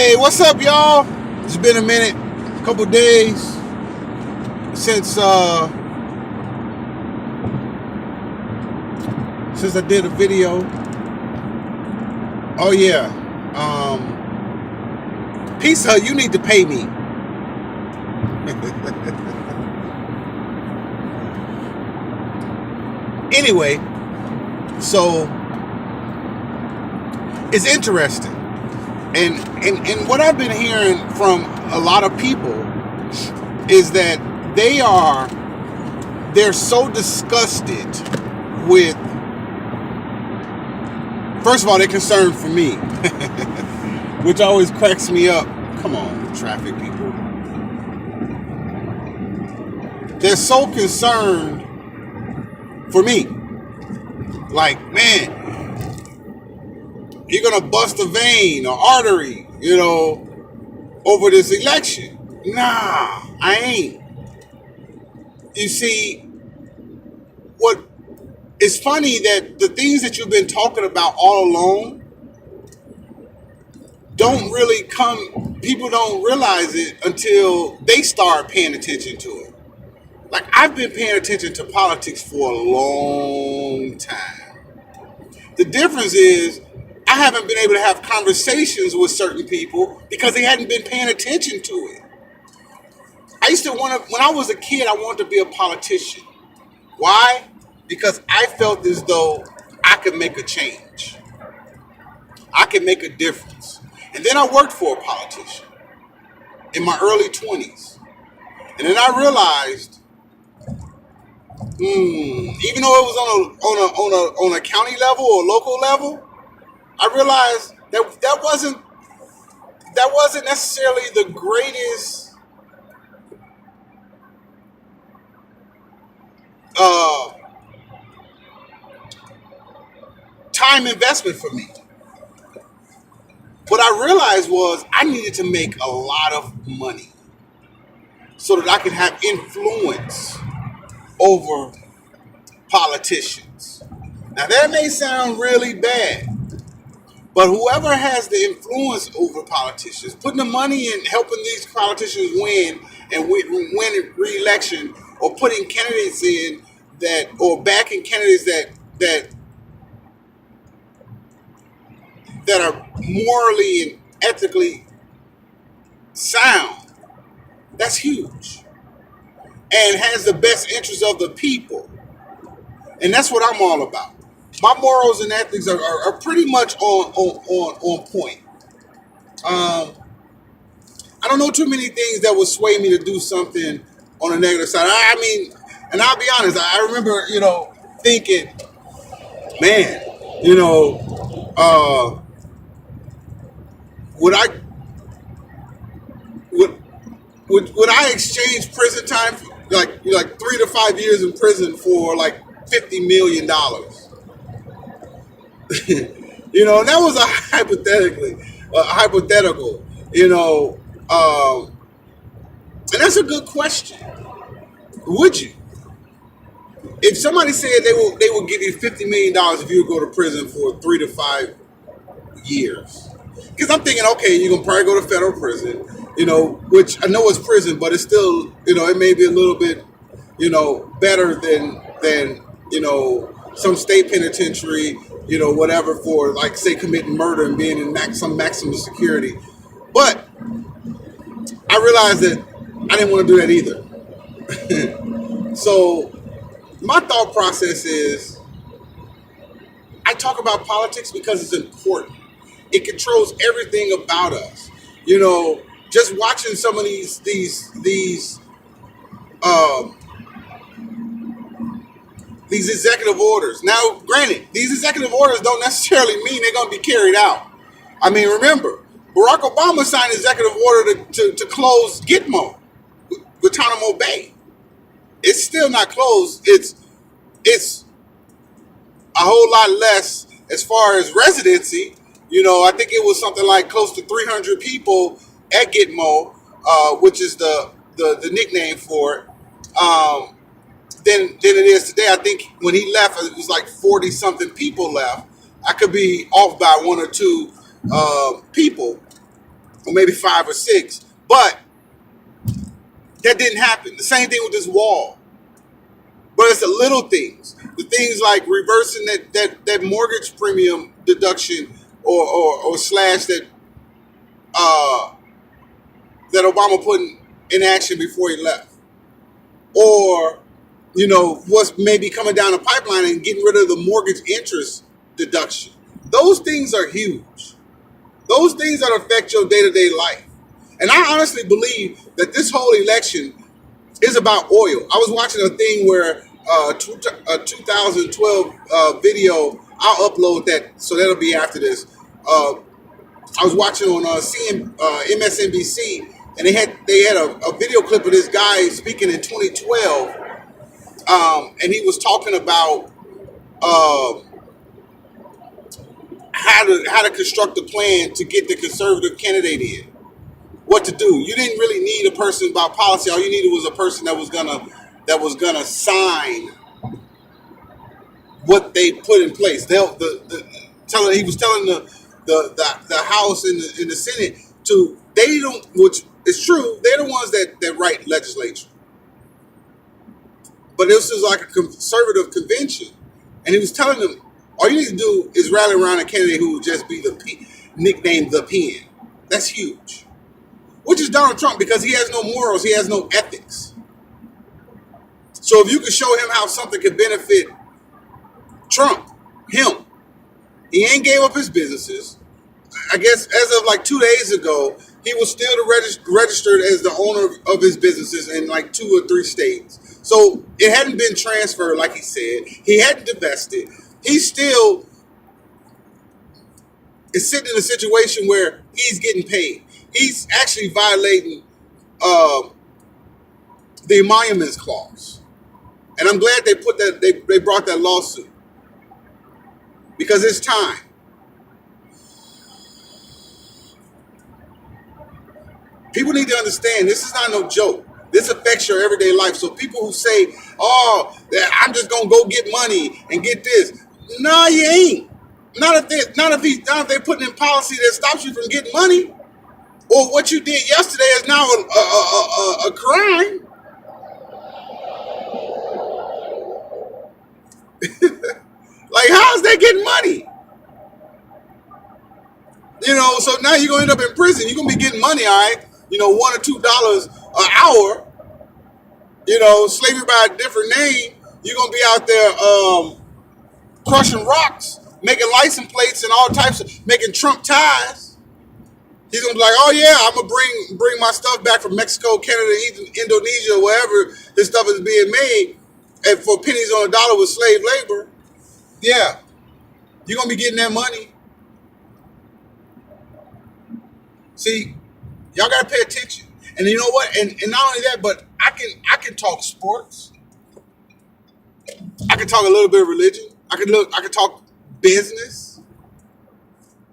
Hey, what's up, y'all? It's been a minute, a couple days since I did a video. Oh yeah, Pizza Hut, you need to pay me. Anyway, so it's interesting, and what I've been hearing from a lot of people is that they're so disgusted with. First of all, they're concerned for me, which always cracks me up. Come on, traffic people. They're so concerned for me. Like, man, you're going to bust a vein or artery, over this election. Nah, I ain't. You see, what it's funny that the things that you've been talking about all along don't really come, people don't realize it until they start paying attention to it. Like, I've been paying attention to politics for a long time. The difference is I haven't been able to have conversations with certain people because they hadn't been paying attention to it. I used to when I was a kid, I wanted to be a politician. Why? Because I felt as though I could make a change. I could make a difference. And then I worked for a politician in my early 20s. And then I realized, even though it was on a county level or local level, I realized that wasn't necessarily the greatest uh, time investment for me. What I realized was I needed to make a lot of money so that I could have influence over politicians. Now that may sound really bad, but whoever has the influence over politicians, putting the money in helping these politicians win and win re-election, or putting candidates in that, or backing candidates that are morally and ethically sound, that's huge. And has the best interest of the people. And that's what I'm all about. My morals and ethics are pretty much on point. I don't know too many things that would sway me to do something on the negative side. I mean, and I'll be honest, I remember, thinking, man, would I would would I exchange prison time for like 3 to 5 years in prison for like $50 million? And that was a hypothetical, and that's a good question. Would you? If somebody said they will give you $50 million if you would go to prison for 3 to 5 years, because I'm thinking, okay, you're gonna probably go to federal prison, which I know is prison, but it's still, it may be a little bit, better than some state penitentiary, whatever, for, like, say, committing murder and being in some maximum security. But I realized that I didn't want to do that either. So my thought process is, I talk about politics because it's important. It controls everything about us. Just watching some of um, these executive orders. Now, granted, these executive orders don't necessarily mean they're going to be carried out. I mean, remember, Barack Obama signed an executive order to close Gitmo, Guantanamo Bay. It's still not closed. It's a whole lot less as far as residency. I think it was something like close to 300 people at Gitmo, which is the nickname for it. Than it is today. I think when he left, it was like 40 something people left. I could be off by one or two people, or maybe 5 or 6. But that didn't happen. The same thing with this wall. But it's the little things, the things like reversing that mortgage premium deduction, or slash uh, that Obama put in action before he left, or what's maybe coming down the pipeline and getting rid of the mortgage interest deduction. Those things are huge. Those things that affect your day-to-day life. And I honestly believe that this whole election is about oil. I was watching a thing where a 2012 video. I'll upload that, so that'll be after this. I was watching on MSNBC, and they had a video clip of this guy speaking in 2012, and he was talking about how to construct a plan to get the conservative candidate in. What to do? You didn't really need a person about policy. All you needed was a person that was gonna sign what they put in place. He was telling the House and the Senate to, they don't, which is true, they're the ones that write legislation. But this is like a conservative convention, and he was telling them all you need to do is rally around a candidate who will just be nicknamed the Pen. That's huge. Which is Donald Trump, because he has no morals, he has no ethics. So if you can show him how something could benefit Trump, him, he ain't gave up his businesses. I guess as of like 2 days ago, he was still registered as the owner of his businesses in like 2 or 3 states. So it hadn't been transferred like he said. He hadn't divested. He still is sitting in a situation where he's getting paid. He's actually violating the emoluments clause, and I'm glad they put that. They brought that lawsuit, because it's time. People need to understand this is not no joke. This affects your everyday life. So people who say, "Oh, I'm just gonna go get money and get this," no, you ain't. Not if they're putting in policy that stops you from getting money. Or what you did yesterday is now a crime. Like, how is they getting money? So now you're going to end up in prison. You're going to be getting money, all right? $1 or $2 an hour. Slavery by a different name. You're going to be out there crushing rocks, making license plates and all types of, making Trump ties. He's gonna be like, "Oh yeah, I'm gonna bring my stuff back from Mexico, Canada, Indonesia, wherever this stuff is being made, and for pennies on a dollar with slave labor." Yeah, you're gonna be getting that money. See, y'all gotta pay attention. And you know what? And not only that, but I can talk sports. I can talk a little bit of religion. I can talk business.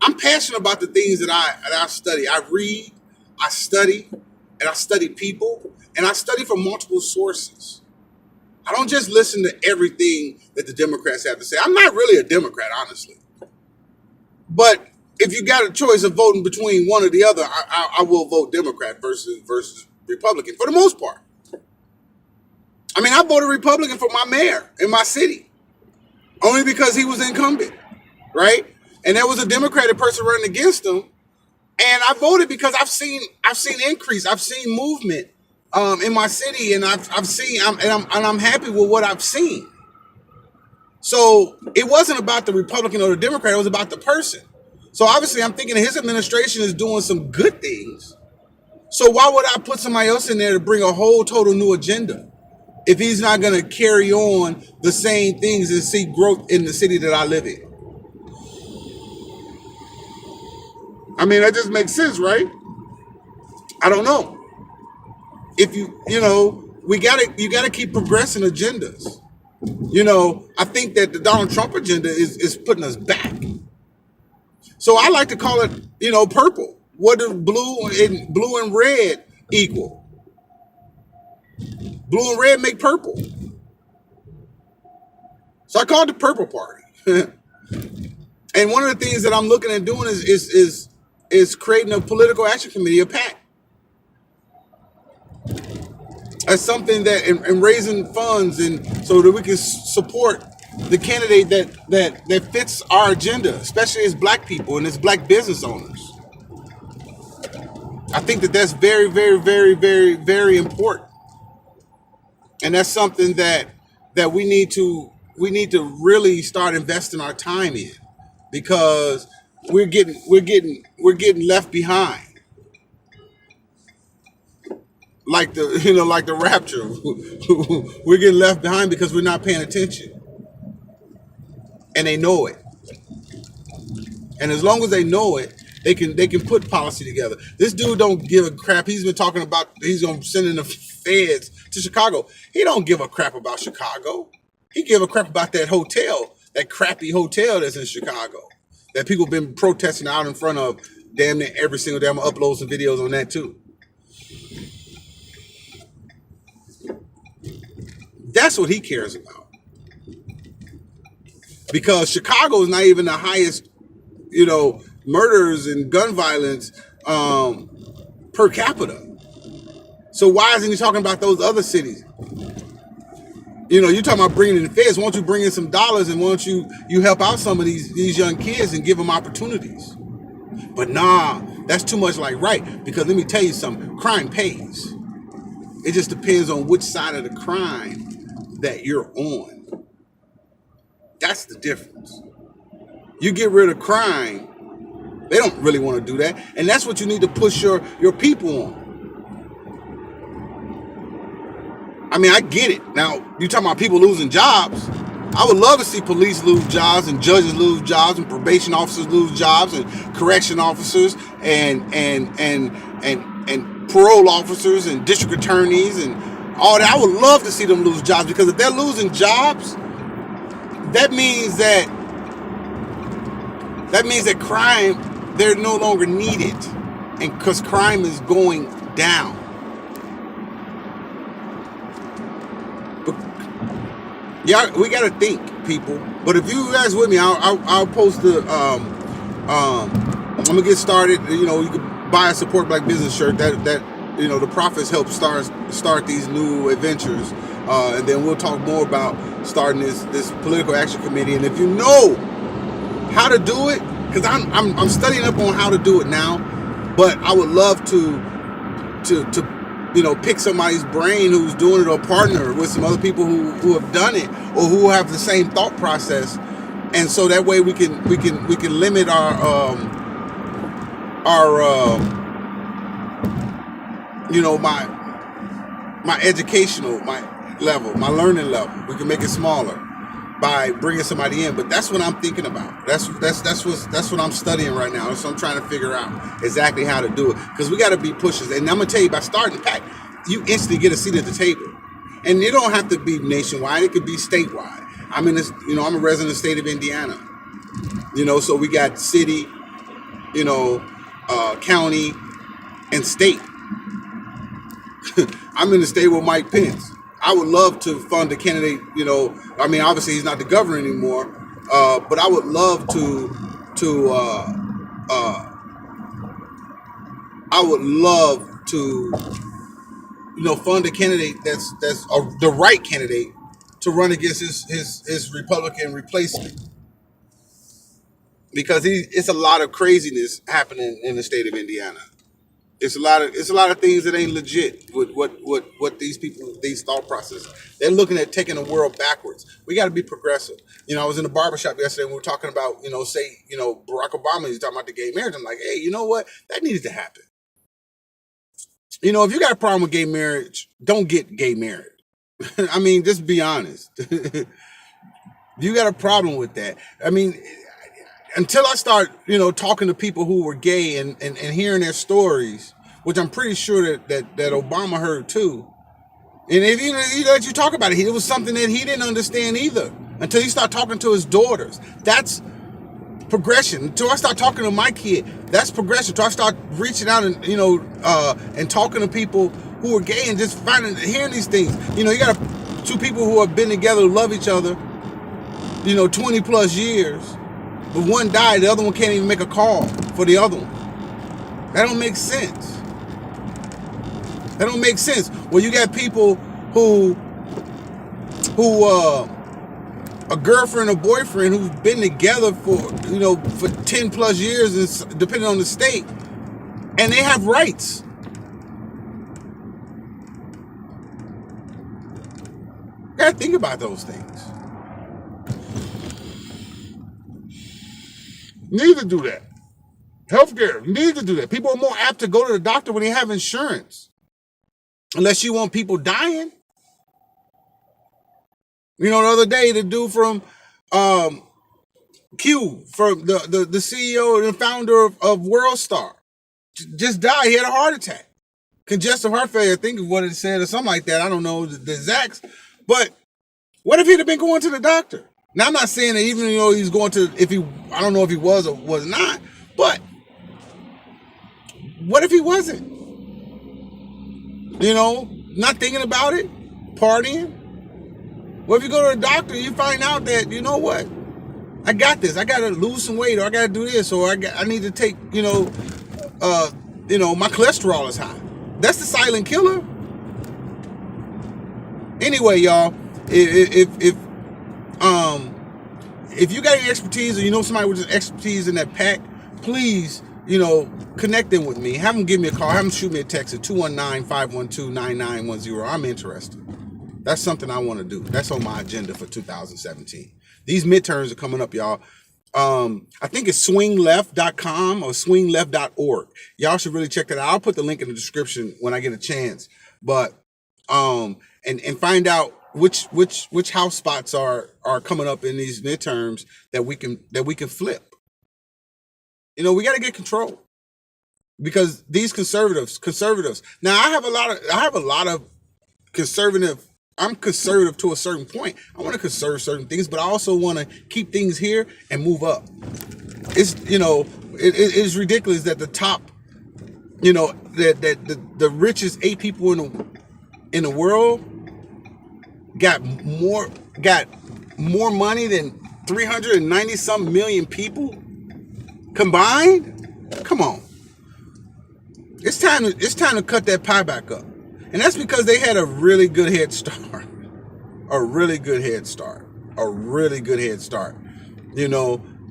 I'm passionate about the things that I study. I read, I study, and I study people, and I study from multiple sources. I don't just listen to everything that the Democrats have to say. I'm not really a Democrat, honestly. But if you got a choice of voting between one or the other, I will vote Democrat versus Republican for the most part. I mean, I voted Republican for my mayor in my city, only because he was incumbent, right? And there was a Democratic person running against him, and I voted because I've seen increase, I've seen movement in my city, and I'm happy with what I've seen. So it wasn't about the Republican or the Democrat; it was about the person. So obviously, I'm thinking his administration is doing some good things. So why would I put somebody else in there to bring a whole total new agenda if he's not going to carry on the same things and see growth in the city that I live in? I mean, that just makes sense, right? I don't know. If you gotta keep progressing agendas. I think that the Donald Trump agenda is putting us back. So I like to call it, purple. What do blue and red equal? Blue and red make purple. So I call it the Purple Party. And one of the things that I'm looking at doing is is creating a political action committee, a PAC, as something that and raising funds and so that we can support the candidate that fits our agenda, especially as black people and as black business owners. I think that that's very, very, very, very, very important, and that's something that we need to really start investing our time in, because we're getting left behind, like the rapture. We're getting left behind because we're not paying attention, and they know it. And as long as they know it, they can put policy together. This dude don't give a crap. He's been talking about he's gonna send in the feds to Chicago. He don't give a crap about Chicago. He give a crap about that hotel, that crappy hotel that's in Chicago, that people been protesting out in front of damn near every single day. I'm gonna upload some videos on that too. That's what he cares about. Because Chicago is not even the highest, murders and gun violence per capita. So why isn't he talking about those other cities? You're talking about bringing in the feds. Why don't you bring in some dollars, and why don't you help out some of these young kids and give them opportunities? But nah, that's too much like right. Because let me tell you something, crime pays. It just depends on which side of the crime that you're on. That's the difference. You get rid of crime, they don't really want to do that. And that's what you need to push your people on. I mean, I get it. Now, you talking about people losing jobs. I would love to see police lose jobs and judges lose jobs and probation officers lose jobs and correction officers and parole officers and district attorneys and all that. I would love to see them lose jobs, because if they're losing jobs, that means that crime, they're no longer needed, and because crime is going down. But yeah, we got to think, people. But if you guys with me, I'll post the I'm gonna get started. You can buy a Support Black Business shirt. That the profits help start these new adventures, and then we'll talk more about starting this political action committee. And if you know how to do it, because I'm studying up on how to do it now, but I would love to pick somebody's brain who's doing it, or partner with some other people who have done it or who have the same thought process, and so that way we can limit our my educational level, my learning level. We can make it smaller by bringing somebody in. But that's what I'm thinking about. That's what I'm studying right now. So I'm trying to figure out exactly how to do it, because we got to be pushers. And I'm gonna tell you, by starting PAC, you instantly get a seat at the table. And it don't have to be nationwide. It could be statewide. I'm in this. I'm a resident of the state of Indiana. So we got city, county, and state. I'm in the state with Mike Pence. I would love to fund a candidate. Obviously he's not the governor anymore, but I would love to fund a candidate that's the right candidate to run against his Republican replacement, because it's a lot of craziness happening in the state of Indiana. It's a lot of things that ain't legit with what these people, these thought processes. They're looking at taking the world backwards. We got to be progressive. I was in a barbershop yesterday and we were talking about, Barack Obama, he's talking about the gay marriage. I'm like, hey, you know what? That needed to happen. If you got a problem with gay marriage, don't get gay married. I mean, just be honest. You got a problem with that. I mean, until I start, talking to people who were gay and hearing their stories, which I'm pretty sure that Obama heard too. And if he let you talk about it, it was something that he didn't understand either until he started talking to his daughters. That's progression. Until I start talking to my kid, that's progression. Until I start reaching out and and talking to people who are gay and just hearing these things. You got two people who have been together, who love each other, 20 plus years. But one died, the other one can't even make a call for the other one. That don't make sense. That don't make sense. Well, you got people who a girlfriend or boyfriend who've been together for 10 plus years, and depending on the state, and they have rights. You gotta think about those things. You need to do that. Healthcare, you need to do that. People are more apt to go to the doctor when they have insurance. Unless you want people dying. The other day, the dude from Q, from the CEO and the founder of WorldStar, just died. He had a heart attack. Congestive heart failure, I think is what it said, or something like that. I don't know the exacts. But what if he'd have been going to the doctor? Now, I'm not saying that even he's going to, I don't know if he was or was not, but what if he wasn't? Not thinking about it, partying. What if you go to the doctor and you find out that, you know what? I got this. I got to lose some weight, or I got to do this, or I need to take, my cholesterol is high. That's the silent killer. Anyway, y'all, if you got any expertise, or somebody with expertise in that pack, please, connect them with me. Have them give me a call. Have them shoot me a text at 219-512-9910. I'm interested. That's something I want to do. That's on my agenda for 2017. These midterms are coming up, y'all. I think it's swingleft.com or swingleft.org. Y'all should really check that out. I'll put the link in the description when I get a chance. But and find out which house spots are coming up in these midterms that we can flip. We got to get control, because these conservatives. Now I have a lot of conservative. I'm conservative to a certain point. I want to conserve certain things, but I also want to keep things here and move up. It's it is ridiculous that the top, that the richest 8 people in the world got more money than 390 some million people combined. Come on. It's time to cut that pie back up. And that's because they had a really good head start.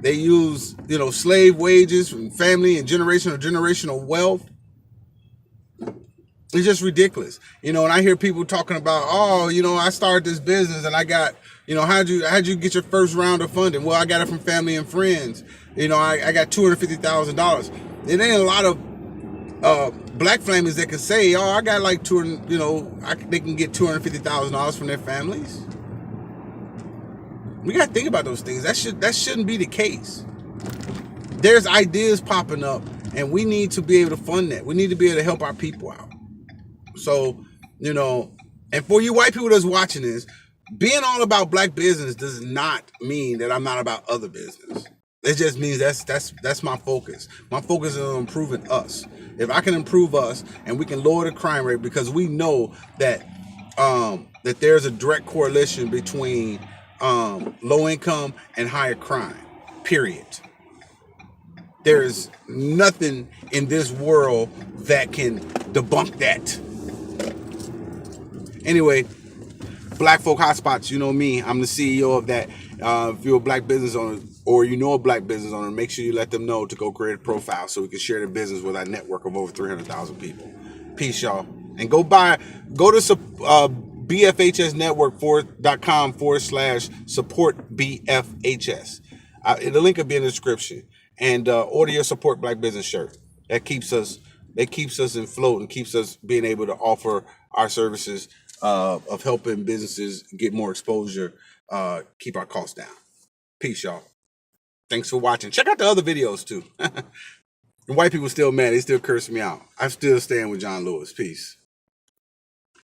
They use, slave wages from family and generational wealth. It's just ridiculous. And I hear people talking about, I started this business and I got, how'd you get your first round of funding? Well, I got it from family and friends. I got $250,000. It ain't a lot of black families that can say, I got like they can get $250,000 from their families. We got to think about those things. That shouldn't be the case. There's ideas popping up, and we need to be able to fund that. We need to be able to help our people out. So, and for you white people that's watching this, being all about black business does not mean that I'm not about other business. It just means that's my focus. My focus is on improving us. If I can improve us and we can lower the crime rate, because we know that that there's a direct correlation between low income and higher crime, period. There's nothing in this world that can debunk that. Anyway, Black Folk Hotspots, you know me. I'm the CEO of that. If you're a black business owner or a black business owner, make sure you let them know to go create a profile so we can share their business with our network of over 300,000 people. Peace, y'all. And go to bfhsnetwork.com/support BFHS. The link will be in the description. And order your Support Black Business shirt. That keeps us in float and keeps us being able to offer our services of helping businesses get more exposure, keep our costs down. Peace, y'all. Thanks for watching. Check out the other videos too. The white people still mad. They still curse me out. I'm still staying with John Lewis. Peace.